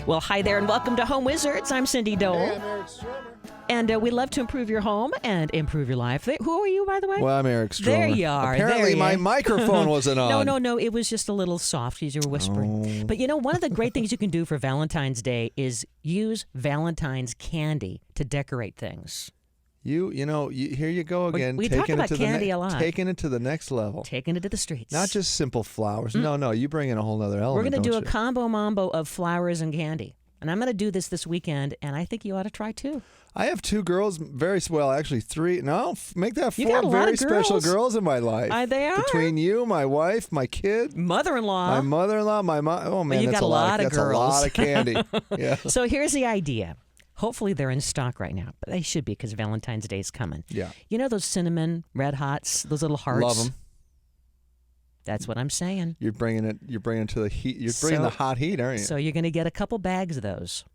Well, hi there and welcome to Home Wizards. I'm Cindy Dole. Hey, I'm Eric Stromer. And we love to improve your home and improve your life. Who are you, by the way? Well, I'm Eric Stromer. There you are. Apparently, my microphone wasn't on. No. It was just a little soft because you were whispering. Oh. But you know, one of the great things you can do for Valentine's Day is use Valentine's candy to decorate things. Here you go again. We talk about candy a lot. Taking it to the next level. Taking it to the streets. Not just simple flowers. No, you bring in a whole other element. We're going to do a you? combo mambo of flowers and candy. And I'm going to do this weekend, and I think you ought to try too. I have two girls, actually three. No, make that You got four a lot very of special girls. girls in my life. They are. Between you, my wife, my kid, Mother-in-law. my mother-in-law, my mom. Oh, man, you that's got a lot of That's girls. a lot of candy. Yeah. So here's the idea. Hopefully they're in stock right now, but they should be because Valentine's Day is coming. Yeah. You know those cinnamon Red Hots, those little hearts? Love them. That's what I'm saying. You're bringing it to the heat. You're bringing the hot heat, aren't you? So you're going to get a couple bags of those.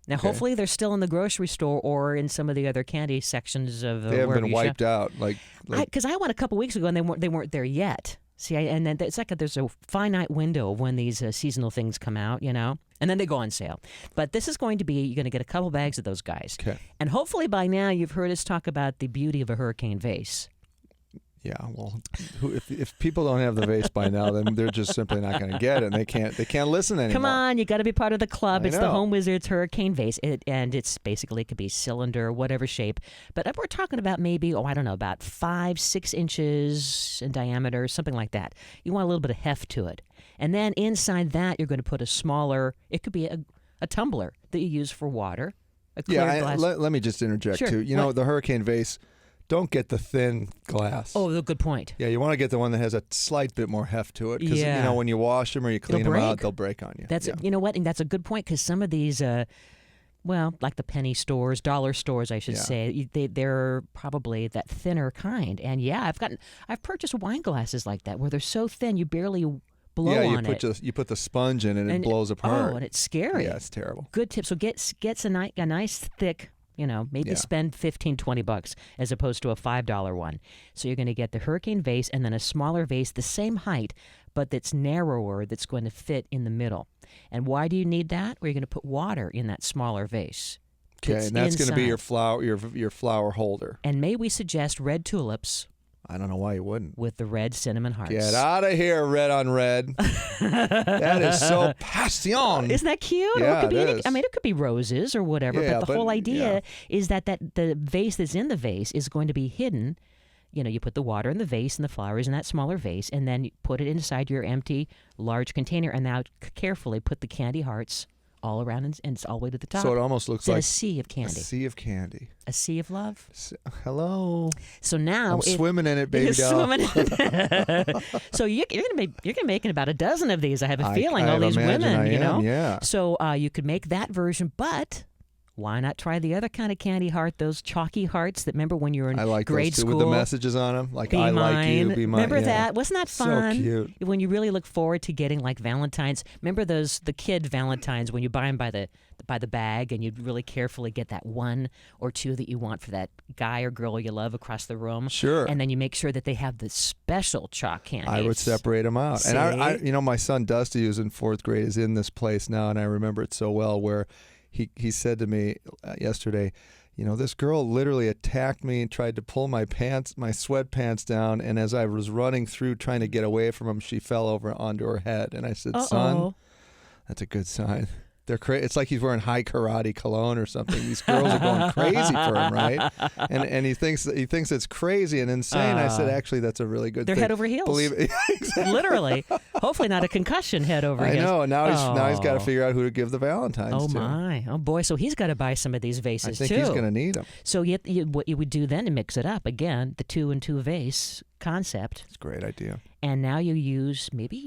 Now, hopefully they're still in the grocery store or in some of the other candy sections of they haven't been wiped out. Because I went a couple weeks ago and they weren't there yet. See, and then it's like there's a finite window of when these seasonal things come out, and then they go on sale. But this is going to be, you're going to get a couple bags of those guys. Okay. And hopefully by now you've heard us talk about the beauty of a hurricane vase. Yeah, well, if people don't have the vase by now, then they're just simply not going to get it, and they can't listen anymore. Come on, you got to be part of the club. It's the know. Home Wizards Hurricane Vase, and it's basically, it could be cylinder, whatever shape. But we're talking about maybe, about 5-6 inches in diameter, something like that. You want a little bit of heft to it. And then inside that, you're going to put a smaller, it could be a tumbler that you use for water. A clear glass. Let me just interject, Sure. too. The hurricane vase, don't get the thin glass. Oh, good point. Yeah, you want to get the one that has a slight bit more heft to it. Because, when you wash them or you clean them out, they'll break on you. You know what? And that's a good point because some of these, like the penny stores, dollar stores, I should say, they're probably that thinner kind. And I've purchased wine glasses like that where they're so thin you barely blow on it. You put the sponge in it and it blows apart. Oh, and it's scary. Yeah, it's terrible. Good tip. So gets a nice thick, maybe spend $15-$20 as opposed to a $5 one. So you're going to get the hurricane vase and then a smaller vase, the same height, but that's narrower, that's going to fit in the middle. And why do you need that? Well, you're going to put water in that smaller vase. Okay, and that's going to be your flower holder. And may we suggest red tulips? I don't know why you wouldn't. With the red cinnamon hearts. Get out of here, red on red. That is so passion. Isn't that cute? Yeah, it could be roses or whatever, but the whole idea is that the vase that's in the vase is going to be hidden. You put the water in the vase and the flowers in that smaller vase, and then you put it inside your empty, large container, and now carefully put the candy hearts all around, and it's all the way to the top. So it almost looks like a sea of candy. A sea of candy. A sea of love. Hello. So now I'm swimming in it, baby doll. Swimming in it. So you're gonna be making about a dozen of these. I have a feeling. All these women, Yeah. So you could make that version, but why not try the other kind of candy heart, those chalky hearts that remember when you were in grade those too, school? With the messages on them, like be I mine. like you, be mine. Remember that? Wasn't that fun? So cute. When you really look forward to getting like Valentines. Remember the kid Valentines when you buy them by the bag and you'd really carefully get that one or two that you want for that guy or girl you love across the room. Sure. And then you make sure that they have the special chalk candy. I would separate them out. See? And my son Dusty, who's in 4th grade, is in this place now, and I remember it so well where he said to me yesterday, this girl literally attacked me and tried to pull my sweatpants down, and as I was running through trying to get away from him, she fell over onto her head. And I said, Son, that's a good sign. They're it's like he's wearing high karate cologne or something. These girls are going crazy for him, right? And he thinks it's crazy and insane. I said, actually, that's a really good they're thing. Head over heels. Believe it. Exactly. Literally. Hopefully not a concussion head over heels. I know. Now he's got to figure out who to give the Valentines to. Oh, my. Oh, boy. So he's got to buy some of these vases, too. I think he's going to need them. So what you would do then to mix it up, again, the 2-and-2 vase concept. It's a great idea. And now you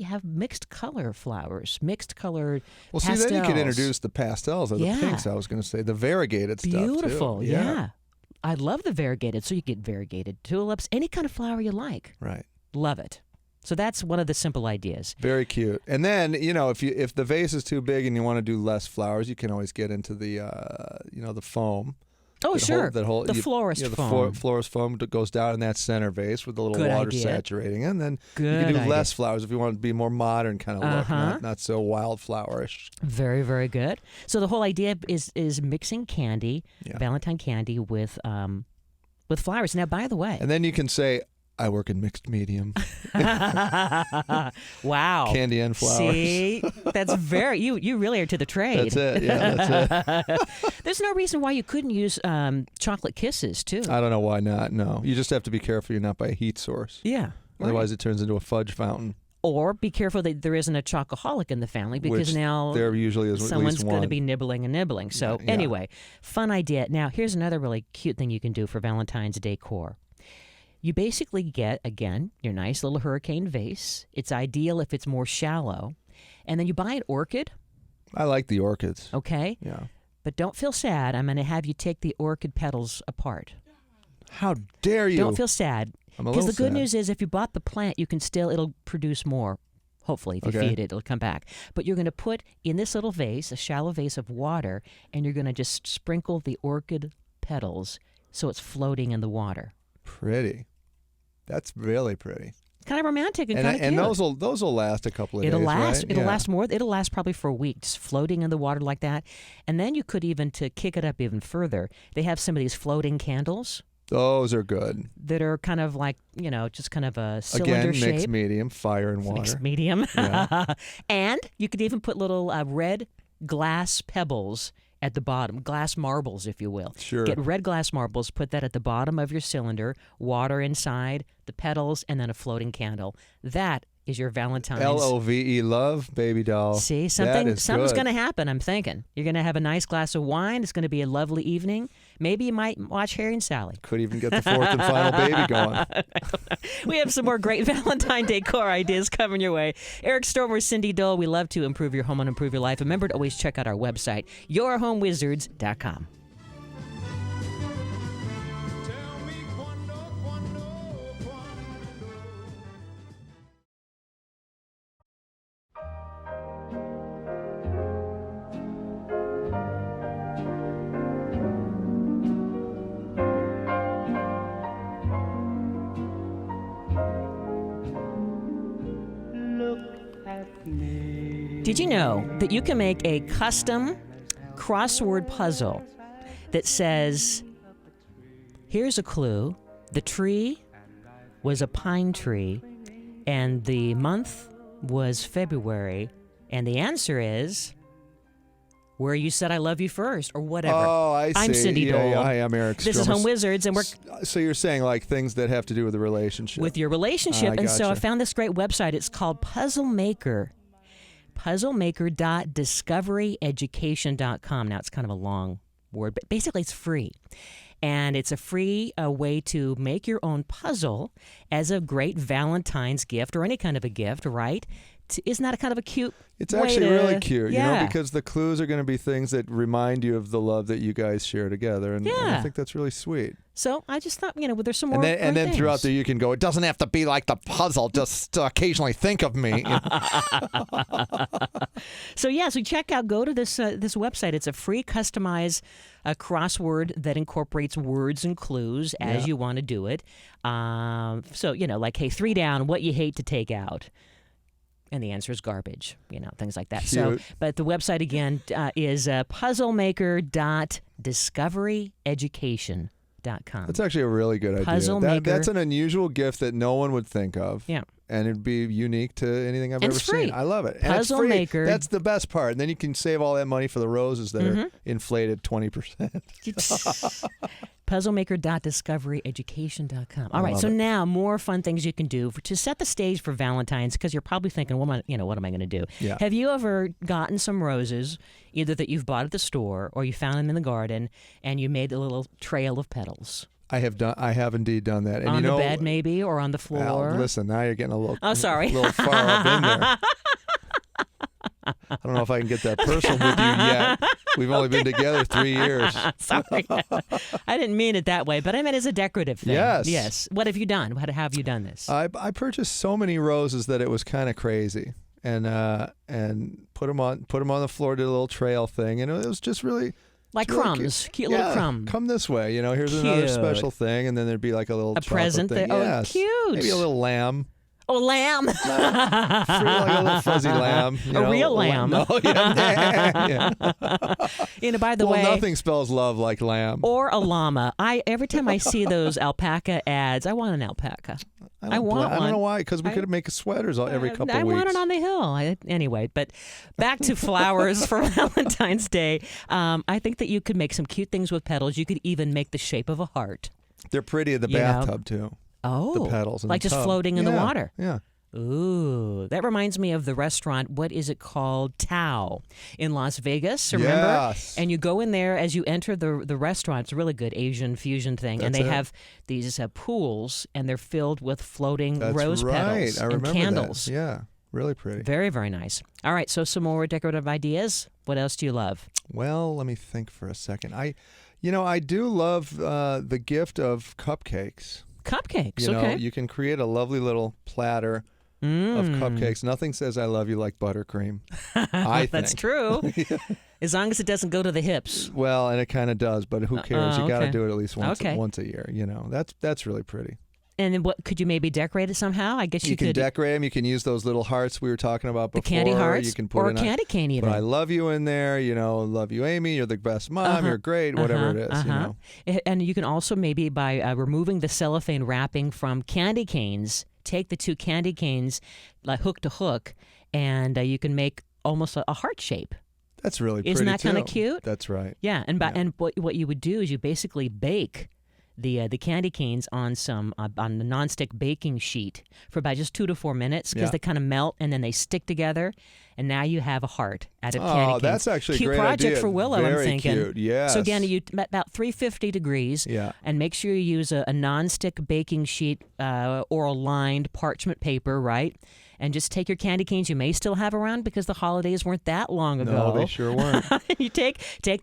have mixed color flowers, mixed colored pastels. See, then you can introduce the pastels or the pinks, I was going to say, the variegated stuff, too. Beautiful, yeah. I love the variegated. So you get variegated tulips, any kind of flower you like. Right. Love it. So that's one of the simple ideas. Very cute. And then, if the vase is too big and you want to do less flowers, you can always get into the the foam. Oh, sure. The florist the foam. florist foam that goes down in that center vase with the little Good water idea. saturating, and then Good you can do idea. less flowers if you want it to be more modern kind of look, Uh-huh. not so wildflowerish. Very, very good. So the whole idea is mixing candy, Yeah. Valentine candy, with flowers. Now, by the way, And then you can say, I work in mixed medium, wow, candy and flowers. See, that's very you really are to the trade. That's it. Yeah, that's it. There's no reason why you couldn't use chocolate kisses too. I don't know why not. No, you just have to be careful you're not by a heat source. Yeah. Otherwise, it turns into a fudge fountain. Or be careful that there isn't a chocoholic in the family, because Which now there usually is at someone's least going to one. be nibbling and nibbling. So Yeah. anyway, fun idea. Now, here's another really cute thing you can do for Valentine's decor. You basically get, again, your nice little hurricane vase. It's ideal if it's more shallow. And then you buy an orchid, I like the orchids. okay? Yeah. But don't feel sad. I'm going to have you take the orchid petals apart. How dare you? Don't feel sad. I'm a Because little the good sad. news is if you bought the plant, it'll produce more. Hopefully, if you Okay. feed it, it'll come back. But you're going to put in this little vase, a shallow vase of water, and you're going to just sprinkle the orchid petals so it's floating in the water. Pretty. That's really pretty. Kind of romantic and kind of and cute. those will last a couple of It'll days. last. Right? It'll Yeah. last more. It'll last probably for a week, just floating in the water like that. And then you could even, to kick it up even further, they have some of these floating candles Those are good. that are kind of like, just kind of a cylinder Again, shape. mixed medium, fire and water. Mixed medium. Yeah. And you could even put little red glass pebbles at the bottom, glass marbles, if you will. Sure. Get red glass marbles, put that at the bottom of your cylinder, water inside, the petals, and then a floating candle. That is your Valentine's. LOVE, love, baby doll. See, That something's is going good. to happen, I'm thinking. You're going to have a nice glass of wine. It's going to be a lovely evening. Maybe you might watch Harry and Sally. Could even get the fourth and final baby going. We have some more great Valentine decor ideas coming your way. Eric Stormer, Cindy Dole, we love to improve your home and improve your life. Remember to always check out our website, yourhomewizards.com. Did you know that you can make a custom crossword puzzle that says, here's a clue, the tree was a pine tree, and the month was February, and the answer is where you said I love you first, or whatever. Oh, I see. I'm Cindy Dole. Yeah, hi, I'm Eric This is Stromer. Home Wizards, and we're So you're saying like things that have to do with the relationship. with your relationship. I And so I gotcha. found this great website. It's called Puzzle Maker. Puzzlemaker.discoveryeducation.com. Now, it's kind of a long word, but basically it's free. And it's a free way to make your own puzzle as a great Valentine's gift or any kind of a gift, right? Isn't that a kind of a cute It's way actually to- really cute, Yeah. because the clues are going to be things that remind you of the love that you guys share together. And I Yeah. think that's really sweet. So I just thought, there's some more And then great throughout things. there, you can go, it doesn't have to be like the puzzle, just occasionally think of me. So go to this website. It's a free customized crossword that incorporates words and clues as Yeah. you want to do it. Like, hey, 3 down, what you hate to take out. And the answer is garbage, things like that. So, Cute. but the website again is puzzlemaker.discoveryeducation.com. That's actually a really good idea. Puzzle maker. That's an unusual gift that no one would think of. Yeah. And it'd be unique to anything I've And ever it's free. seen. I love it. And Puzzle it's free. maker. That's the best part. And then you can save all that money for the roses that are inflated 20%. Puzzlemaker.discoveryeducation.com. All right, love so it. now more fun things you can do to set the stage for Valentine's, because you're probably thinking, what am I going to do? Yeah. Have you ever gotten some roses, either that you've bought at the store or you found them in the garden, and you made a little trail of petals I have indeed done that. And on you know, the bed, maybe, or on the Well, floor? listen, now you're getting a little, Oh, sorry. little far up in there. I don't know if I can get that personal with you yet. We've only been together 3 years. Sorry, I didn't mean it that way, but I meant as a decorative thing. Yes. Yes. What have you done? How have you done this? I purchased so many roses that it was kind of crazy, and put them on the floor, did a little trail thing, and it was just really Like It's really crumbs, cute little crumb. Come this way. Here's another special thing, and then there'd be like a little A chocolate present thing. there. Yes. Oh, cute. Maybe a little lamb. Oh, lamb. Like a little fuzzy lamb. A real lamb. No, yeah. By the way, nothing spells love like lamb. Or a llama. Every time I see those alpaca ads, I want an alpaca. I want one. I don't know why, because we could make sweaters every couple of weeks. I want it on the hill. Anyway, but back to flowers for Valentine's Day. I think that you could make some cute things with petals. You could even make the shape of a heart. They're pretty in the bathtub, too. Oh. The petals in like the just tub. floating in the water. Yeah. Ooh, that reminds me of the restaurant. What is it called? Tao in Las Vegas. Remember? Yes. And you go in there as you enter the restaurant. It's a really good Asian fusion thing. And they have these pools, and they're filled with floating rose petals I and remember candles. That. Yeah, really pretty. Very, very nice. All right, so some more decorative ideas. What else do you love? Well, let me think for a second. I do love the gift of cupcakes. Cupcakes, okay. You can create a lovely little platter of cupcakes. Nothing says I love you like buttercream. I think. That's true. As long as it doesn't go to the hips. Well, and it kind of does, but who cares? You got to do it at least once a year. That's really pretty. And then what could you maybe decorate it somehow? I guess you could. You can decorate them. You can use those little hearts we were talking about before. The candy hearts? You can put or a candy cane even. But I love you in there. Love you, Amy. You're the best mom. You're great. Whatever it is. And you can also maybe by removing the cellophane wrapping from candy canes, take the two candy canes like hook to hook, and you can make almost a heart shape. That's really pretty. Isn't that kind of too. cute? That's right. Yeah, and what you would do is you basically bake the candy canes on on the nonstick baking sheet for about just 2 to 4 minutes because they kind of melt and then they stick together, and now you have a heart out of candy canes. That's actually cute a great project idea. for Willow. Very I'm thinking. Cute. Yes. So again, you about 350 degrees. Yeah. And make sure you use a nonstick baking sheet or a lined parchment paper, right? And just take your candy canes you may still have around because the holidays weren't that long ago. No, they sure weren't. You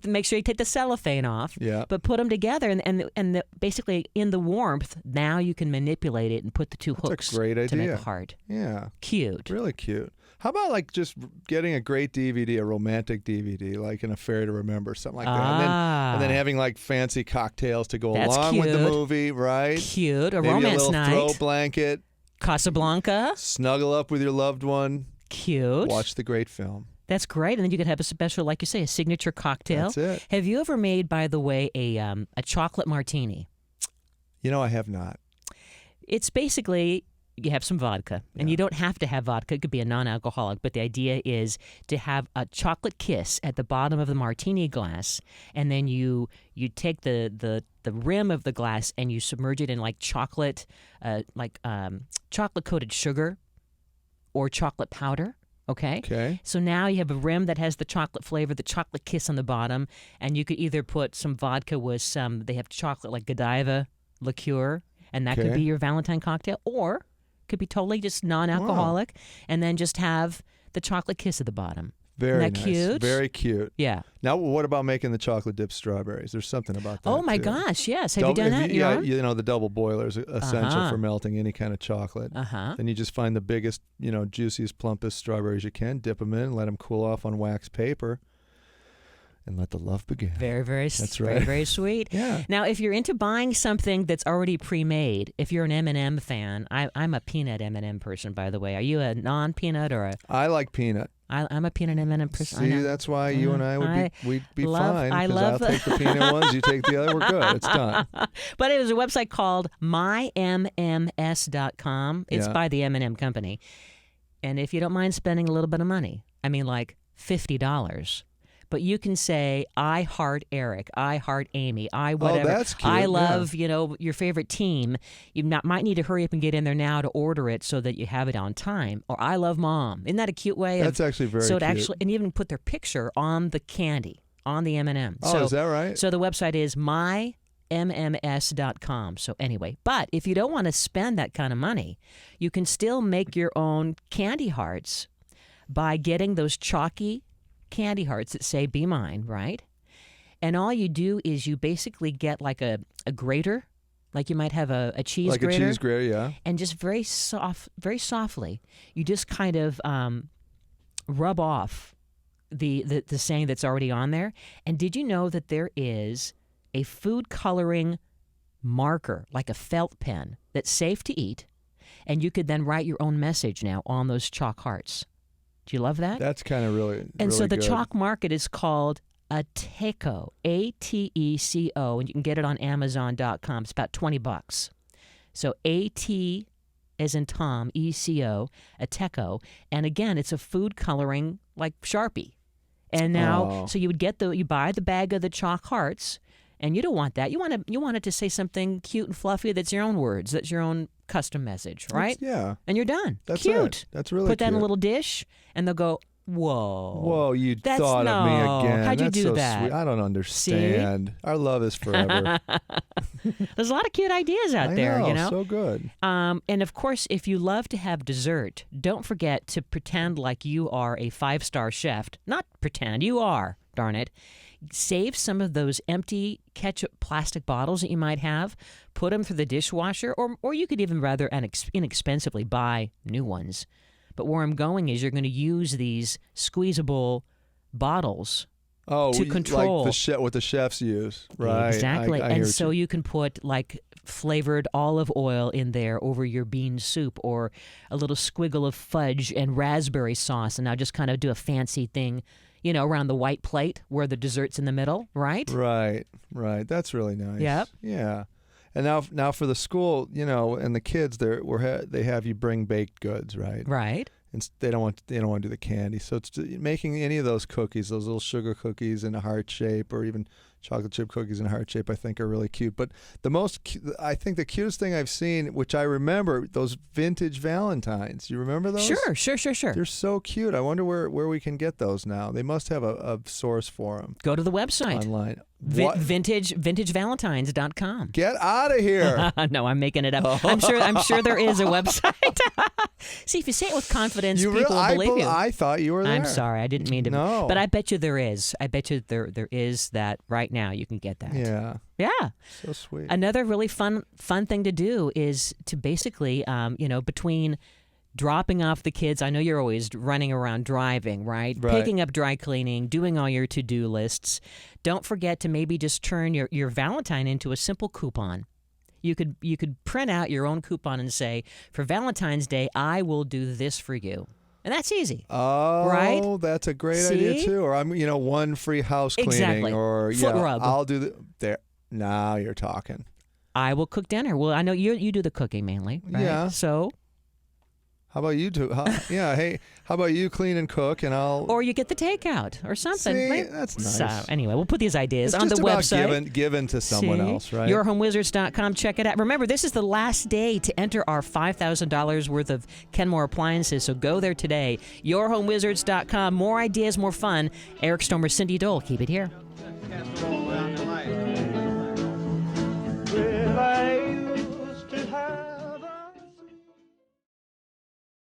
make sure you take the cellophane off. Yeah. But put them together and basically in the warmth, now you can manipulate it and put the two hooks a great idea. to make a heart. Yeah. Cute. Really cute. How about like just getting a great DVD, a romantic DVD, like an Affair to Remember, something like that, and then having like fancy cocktails to go along with the movie, right? Cute. Maybe Romance a little night. throw blanket. Casablanca. Snuggle up with your loved one. Cute. Watch the great film. That's great. And then you could have a special, like you say, a signature cocktail. That's it. Have you ever made, by the way, a chocolate martini? I have not. It's basically you have some vodka, and you don't have to have vodka. It could be a non-alcoholic, but the idea is to have a chocolate kiss at the bottom of the martini glass, and then you take the rim of the glass and you submerge it in like chocolate, chocolate coated sugar or chocolate powder. Okay. So now you have a rim that has the chocolate flavor, the chocolate kiss on the bottom, and you could either put some vodka with they have chocolate like Godiva liqueur, and that could be your Valentine cocktail, or could be totally just non-alcoholic, and then just have the chocolate kiss at the bottom. Very Isn't that nice. cute? Very cute. Yeah. Now, what about making the chocolate dipped strawberries? There's something about that. Oh my too. gosh, yes. Have you done that? Yeah, the double boiler is essential for melting any kind of chocolate. Then you just find the biggest, juiciest, plumpest strawberries you can, dip them in, let them cool off on wax paper, and let the love begin. Very, very, That's right. very, very sweet. Yeah. Now, if you're into buying something that's already pre-made, if you're an M&M fan, I'm a peanut M&M person, by the way. Are you a non-peanut or a? I like peanut. I'm a peanut M&M person. See, that's why you and I we'd be fine. I love. I'll take the peanut ones, you take the other. We're good. It's done. But it was a website called mymms.com. It's by the M&M company, and if you don't mind spending a little bit of money, I mean like $50. But you can say, I heart Eric, I heart Amy, I whatever. Oh, that's cute. I love, your favorite team. You might need to hurry up and get in there now to order it so that you have it on time. Or I love mom. Isn't that a cute way? That's actually very cute. And even put their picture on the candy, on the M&M. Oh, is that right? So the website is mymms.com. So anyway, but if you don't want to spend that kind of money, you can still make your own candy hearts by getting those chalky candy hearts that say "Be Mine," right? And all you do is you basically get like a grater, like you might have a cheese grater. Like a cheese grater, yeah. And just very softly, you just kind of rub off the saying that's already on there. And did you know that there is a food coloring marker, like a felt pen, that's safe to eat, and you could then write your own message now on those chalk hearts? Do you love that? That's kind of really, And really so the good. chalk market is called Ateco, Ateco, and you can get it on Amazon.com. It's about $20. So A-T as in Tom, E-C-O, Ateco. And again, it's a food coloring like Sharpie. And now, so you buy the bag of the chalk hearts, and you don't want that. You want it to say something cute and fluffy that's your own words, that's your own custom message, right? Yeah. And you're done. That's cute. it. That's really Put that cute. in a little dish, and they'll go, whoa. Whoa, you thought of me again. How'd you That's do so that? Sweet. I don't understand. Our love is forever. There's a lot of cute ideas out there, you know? So good. And of course, if you love to have dessert, don't forget to pretend like you are a 5-star chef. Not pretend, you are, darn it. Save some of those empty ketchup plastic bottles that you might have, put them through the dishwasher, or you could even rather inexpensively buy new ones. But where I'm going is you're going to use these squeezable bottles to control. Like what the chefs use, right? Exactly. I hear so you can put like flavored olive oil in there over your bean soup, or a little squiggle of fudge and raspberry sauce, and now just kind of do a fancy thing, you know, around the white plate where the dessert's in the middle, right? Right. That's really nice. Yep. Yeah. And now for the school, you know, and the kids, they have you bring baked goods, right? Right. And they don't want to do the candy. So it's making any of those cookies, those little sugar cookies in a heart shape, or even chocolate chip cookies in a heart shape, I think are really cute. But I think the cutest thing I've seen, which I remember, those vintage Valentines. You remember those? Sure. They're so cute. I wonder where we can get those now. They must have a source for them. Go to the website. Online. Vintagevalentines.com. Get out of here. No, I'm making it up. I'm sure there is a website. See, if you say it with confidence, people will believe you. I thought you were there. I'm sorry, I didn't mean to. No. But I bet you there is. I bet you there is that right now. You can get that. Yeah. Yeah. So sweet. Another really fun thing to do is to basically, between dropping off the kids, I know you're always running around driving, right? Picking up dry cleaning, doing all your to-do lists. Don't forget to maybe just turn your Valentine into a simple coupon. You could print out your own coupon and say, for Valentine's Day, I will do this for you. And that's easy. Oh, right? That's a great See? idea too. Or one free house cleaning. Exactly. Or Foot rub. I'll do there. Now you're talking. I will cook dinner. Well, I know you do the cooking mainly, right? Yeah. So how about you two? Yeah. Hey, how about you clean and cook, and I'll. Or you get the takeout or something. See, right? that's nice. So anyway, we'll put these ideas it's on the just about website. Given to someone else, right? YourHomeWizards.com. Check it out. Remember, this is the last day to enter our $5,000 worth of Kenmore appliances, so go there today. YourHomeWizards.com. More ideas, more fun. Eric Stormer, Cindy Dole. Keep it here.